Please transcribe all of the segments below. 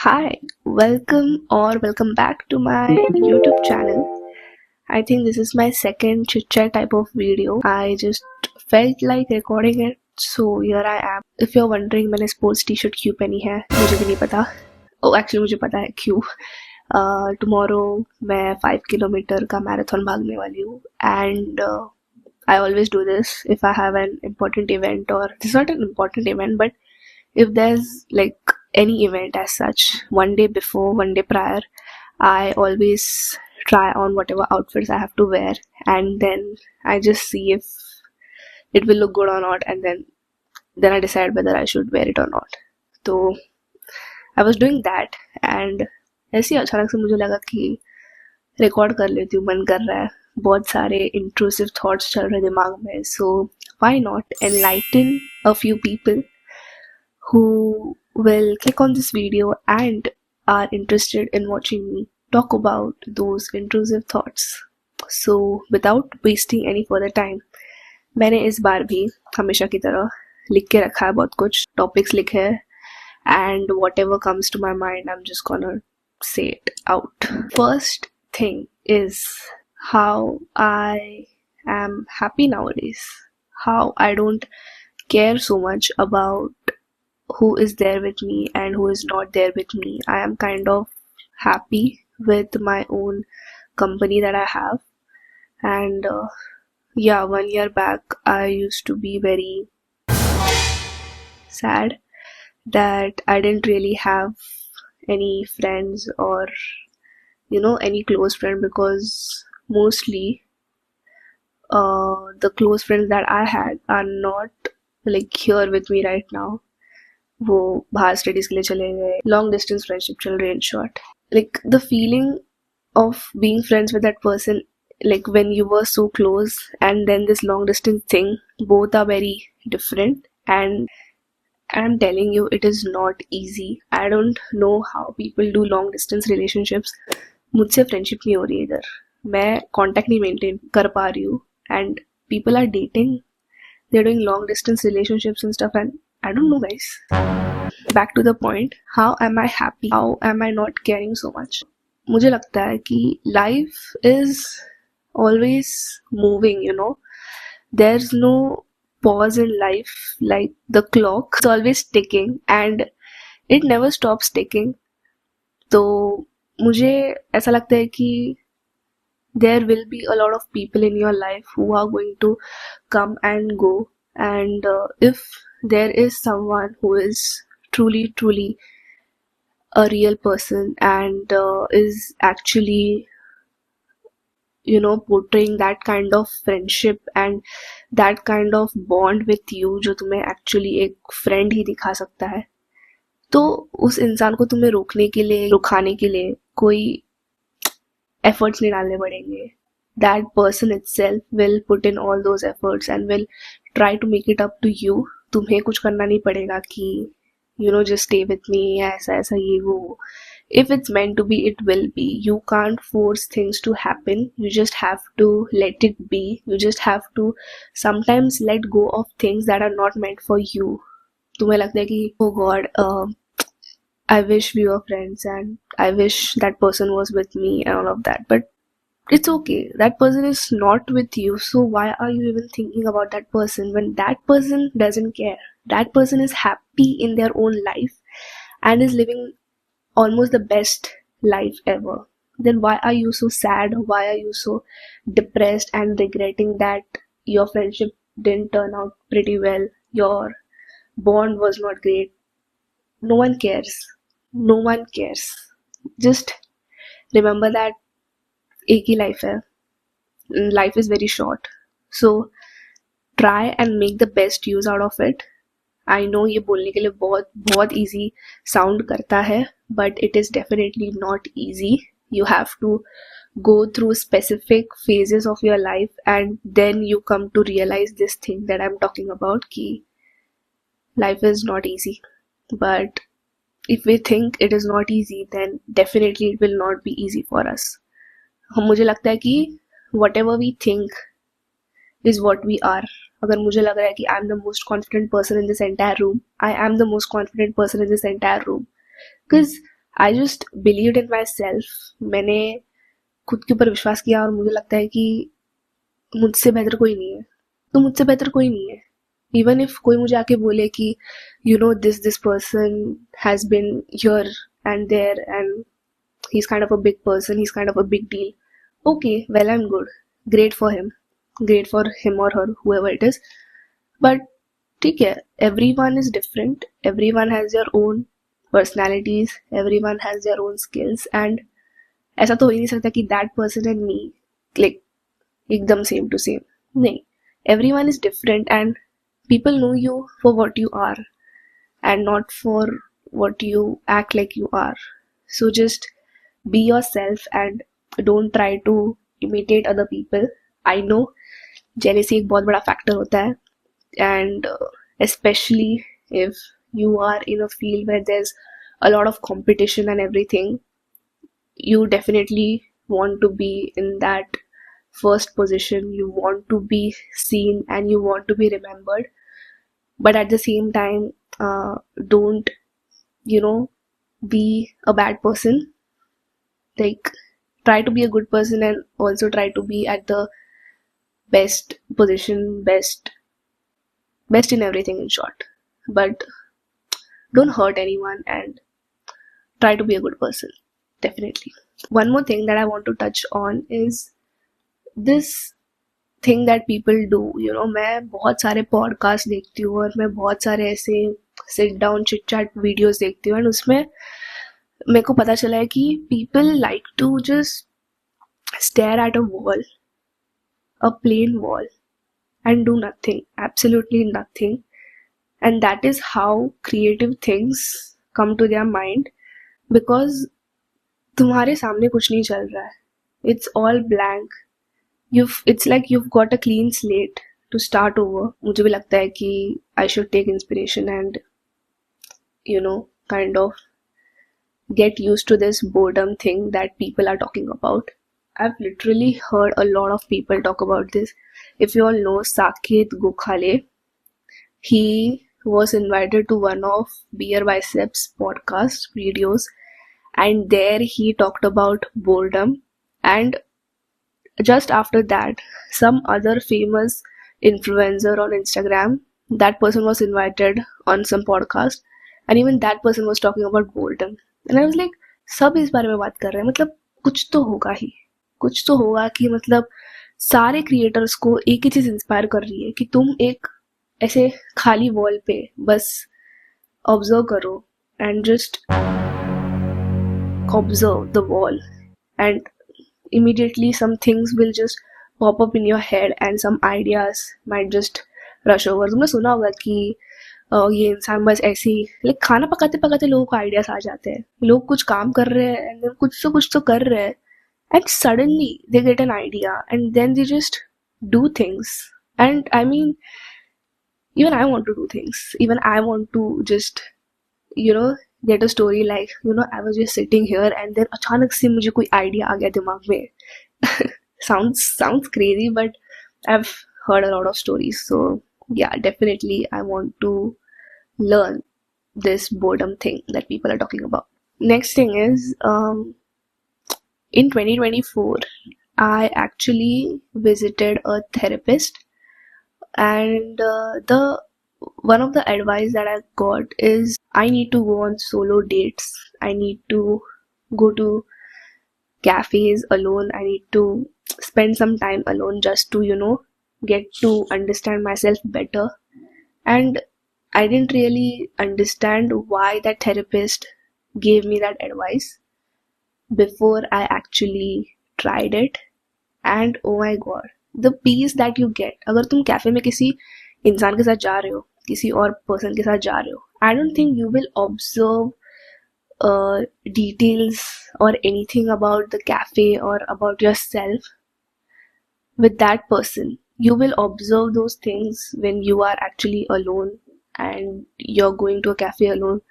Hi, welcome back to my YouTube channel. I think this is my second chit chat type of video. I just felt like recording it, so here I am. If you're wondering मैंने sports t-shirt क्यों पहनी है, मुझे भी नहीं पता. Oh, actually मुझे पता है क्यों. Tomorrow मैं 5 किलोमीटर का मैराथन भागने वाली हूँ and I always do this if I have an important event, or this is not an important event, but if there's like any event as such, one day before, one day prior, I always try on whatever outfits I have to wear, and then I just see if it will look good or not, and then I decide whether I should wear it or not. So I was doing that, and ऐसे ही अचानक से मुझे लगा कि record कर लेती हूँ, मन कर रहा है, बहुत सारे intrusive thoughts चल रहे दिमाग में, so why not enlighten a few people who will click on this video and are interested in watching me talk about those intrusive thoughts. So without wasting any further time, मैंने इस बार भी हमेशा की तरह लिख के रखा है, बहुत कुछ टॉपिक्स लिखे हैं, and whatever comes to my mind, I'm just gonna say it out. First thing is how I am happy nowadays, how I don't care so much about who is there with me and who is not there with me. I am kind of happy with my own company that I have. And yeah, 1 year back I used to be very sad that I didn't really have any friends, or any close friend, because mostly the close friends that I had are not like here with me right now. वो बाहर studies के लिए चले गए, long distance friendship चल रही है. In short, like the feeling of being friends with that person, like when you were so close and then this long distance thing, both are very different, and I'm telling you, it is not easy. I don't know how people do long distance relationships. मुझसे friendship नहीं हो रही है इधर, मैं contact नहीं maintain कर पा रही हूँ, and people are dating, they're doing long distance relationships and stuff, and I don't know, guys. Back to the point, how am I happy? How am I not caring so much? मुझे लगता है कि life is always moving, there's no pause in life. Like the clock is always ticking and it never stops ticking. तो मुझे ऐसा लगता है कि there will be a lot of people in your life who are going to come and go, and if there is someone who is truly a real person and is actually portraying that kind of friendship and that kind of bond with you, जो तुम्हें actually एक friend ही दिखा सकता है, तो उस इंसान को तुम्हें रुखाने के लिए कोई efforts नहीं डालने पड़ेंगे. That person itself will put in all those efforts and will try to make it up to you. तुम्हें कुछ करना नहीं पड़ेगा कि just stay with me, ऐसा ये वो. If it's meant to be, it will be. You can't force things to happen. You just have to let it be. You just have to sometimes let go of things that are not meant for you. तुम्हें लगता है कि oh God, I wish we were friends and I wish that person was with me and all of that, but it's okay. That person is not with you, so why are you even thinking about that person when that person doesn't care? That person is happy in their own life and is living almost the best life ever. Then why are you so sad? Why are you so depressed and regretting that your friendship didn't turn out pretty well? Your bond was not great. No one cares. No one cares. Just remember that एक ही life है. Life is very short. So try and make the best use out of it. I know ये बोलने के लिए बहुत easy sound करता है, but it is definitely not easy. You have to go through specific phases of your life and then you come to realize this thing that I'm talking about, कि life is not easy. But if we think it is not easy, then definitely it will not be easy for us. मुझे लगता है कि whatever we think is what we are. अगर मुझे लग रहा है कि I am the most confident person in this entire room, I am the most confident person in this entire room. Because I just believed in my self. मैंने खुद के ऊपर विश्वास किया और मुझे लगता है कि मुझसे बेहतर कोई नहीं है. तो मुझसे बेहतर कोई नहीं है. इवन इफ कोई मुझे आके बोले कि you know this person has been here and there and he's kind of a big person, he's kind of a big deal. Okay, well and good. Great for him. Great for him or her, whoever it is. But ठीक है, everyone is different. Everyone has their own personalities. Everyone has their own skills. And ऐसा तो हो ही नहीं सकता कि that person and me like एकदम same to same. नहीं. Everyone is different and people know you for what you are and not for what you act like you are. So just be yourself and don't try to imitate other people. I know jealousy एक बहुत बड़ा factor होता है, and especially if you are in a field where there's a lot of competition and everything, you definitely want to be in that first position. You want to be seen and you want to be remembered, but at the same time don't be a bad person. Like, try to be a good person and also try to be at the best position, best in everything, in short. But don't hurt anyone and try to be a good person, definitely. One more thing that I want to touch on is this thing that people do. मैं बहुत सारे podcast देखती हूँ और मैं बहुत सारे ऐसे sit down chit chat videos देखती हूँ, एंड उसमें मेरे को पता चला है कि people like to just stare at a wall, a plain wall, and do nothing, absolutely nothing. And that is how creative things come to their mind, because तुम्हारे सामने कुछ नहीं चल रहा है. It's all blank. It's like you've got a clean slate to start over. मुझे भी लगता है कि I should take inspiration and kind of get used to this boredom thing that people are talking about. I've literally heard a lot of people talk about this. If you all know Saket Gokhale, he was invited to one of Beer Biceps podcast videos, and there he talked about boredom. And just after that, some other famous influencer on Instagram, that person was invited on some podcast, and even that person was talking about boredom. And I was like, सब इस बारे में बात कर रहे हैं, मतलब कुछ तो होगा कि मतलब सारे क्रिएटर्स को एक ही चीज इंस्पायर कर रही है कि तुम एक ऐसे खाली वॉल पे बस ऑब्जर्व करो and just observe the wall, and immediately some things will just pop up in your head and some ideas might just rush over. तुमने सुना होगा कि ये इंसान बस ऐसे ही लाइक खाना पकाते पकाते लोगों को आइडियाज आ जाते हैं. लोग कुछ काम कर रहे हैं एंड कुछ तो कर रहे हैं and suddenly they get an idea and then they just do things. And I mean, even I want to do things. Even I want to just get a story like I was just sitting here and then अचानक से मुझे कोई idea आ गया दिमाग में. sounds crazy, but I've heard a lot of stories. So yeah, definitely I want to learn this boredom thing that people are talking about. Next thing is in 2024 I actually visited a therapist, and the one of the advice that I got is I need to go on solo dates. I need to go to cafes alone. I need to spend some time alone just to get to understand myself better. And I didn't really understand why that therapist gave me that advice before I actually tried it. And oh my god, the peace that you get अगर तुम cafe में किसी इंसान के साथ जा रहे हो, किसी और पर्सन के साथ जा रहे हो, I don't think you will observe details or anything about the cafe or about yourself with that person. You will observe those things when you are actually alone and you're going to a cafe alone.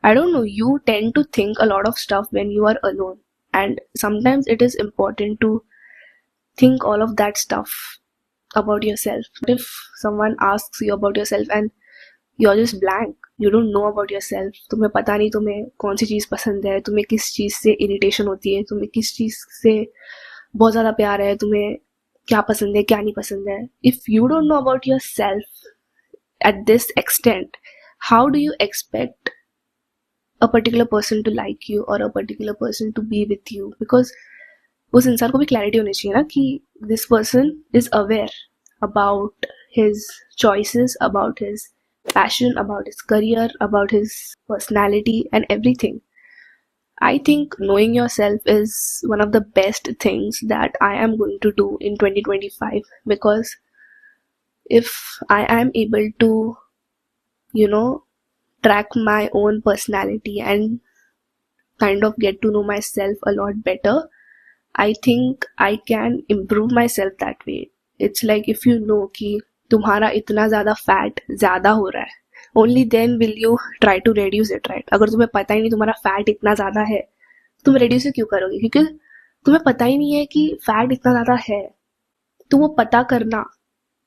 I don't know, you tend to think a lot of stuff when you are alone, and sometimes it is important to think all of that stuff about yourself. If someone asks you about yourself and you are just blank, you don't know about yourself. तुम्हें पता नहीं तुम्हें कौन सी चीज़ पसंद है, तुम्हें किस चीज़ से इरिटेशन होती है, तुम्हें किस चीज़ से बहुत ज़्यादा प्यार है, तुम्हें क्या पसंद है क्या नहीं पसंद है. If you don't know about your self at this extent, how do you expect a particular person to like you or a particular person to be with you? Because उस इंसान को भी क्लैरिटी होनी चाहिए ना कि this person is aware about his choices, about his passion, about his career, about his personality and everything. I think knowing yourself is one of the best things that I am going to do in 2025, because if I am able to, you know, track my own personality and kind of get to know myself a lot better, I think I can improve myself that way. It's like if you know कि तुम्हारा इतना ज़्यादा fat ज़्यादा हो रहा है, only then will you try to reduce it, right? अगर तुम्हें पता ही नहीं तुम्हारा फैट इतना ज़्यादा है, तुम reduce क्यों करोगे? क्योंकि तुम्हें पता ही नहीं है कि फैट इतना ज़्यादा है. तो वो पता करना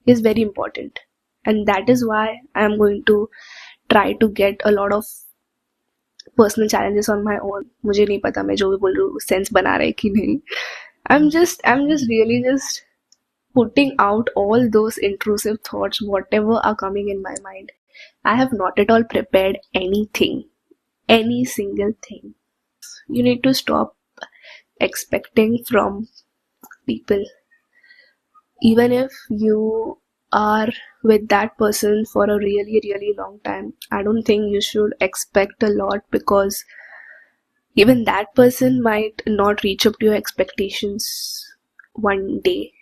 is very important, and that is why I am going to try to get a lot of personal challenges on my own. मुझे नहीं पता मैं जो भी बोल रही हूँ सेंस बना रहे कि नहीं. I'm just really just putting out all those intrusive thoughts, whatever are coming in my mind. I have not at all prepared anything, any single thing. You need to stop expecting from people. Even if you are with that person for a really, really long time, I don't think you should expect a lot, because even that person might not reach up to your expectations one day.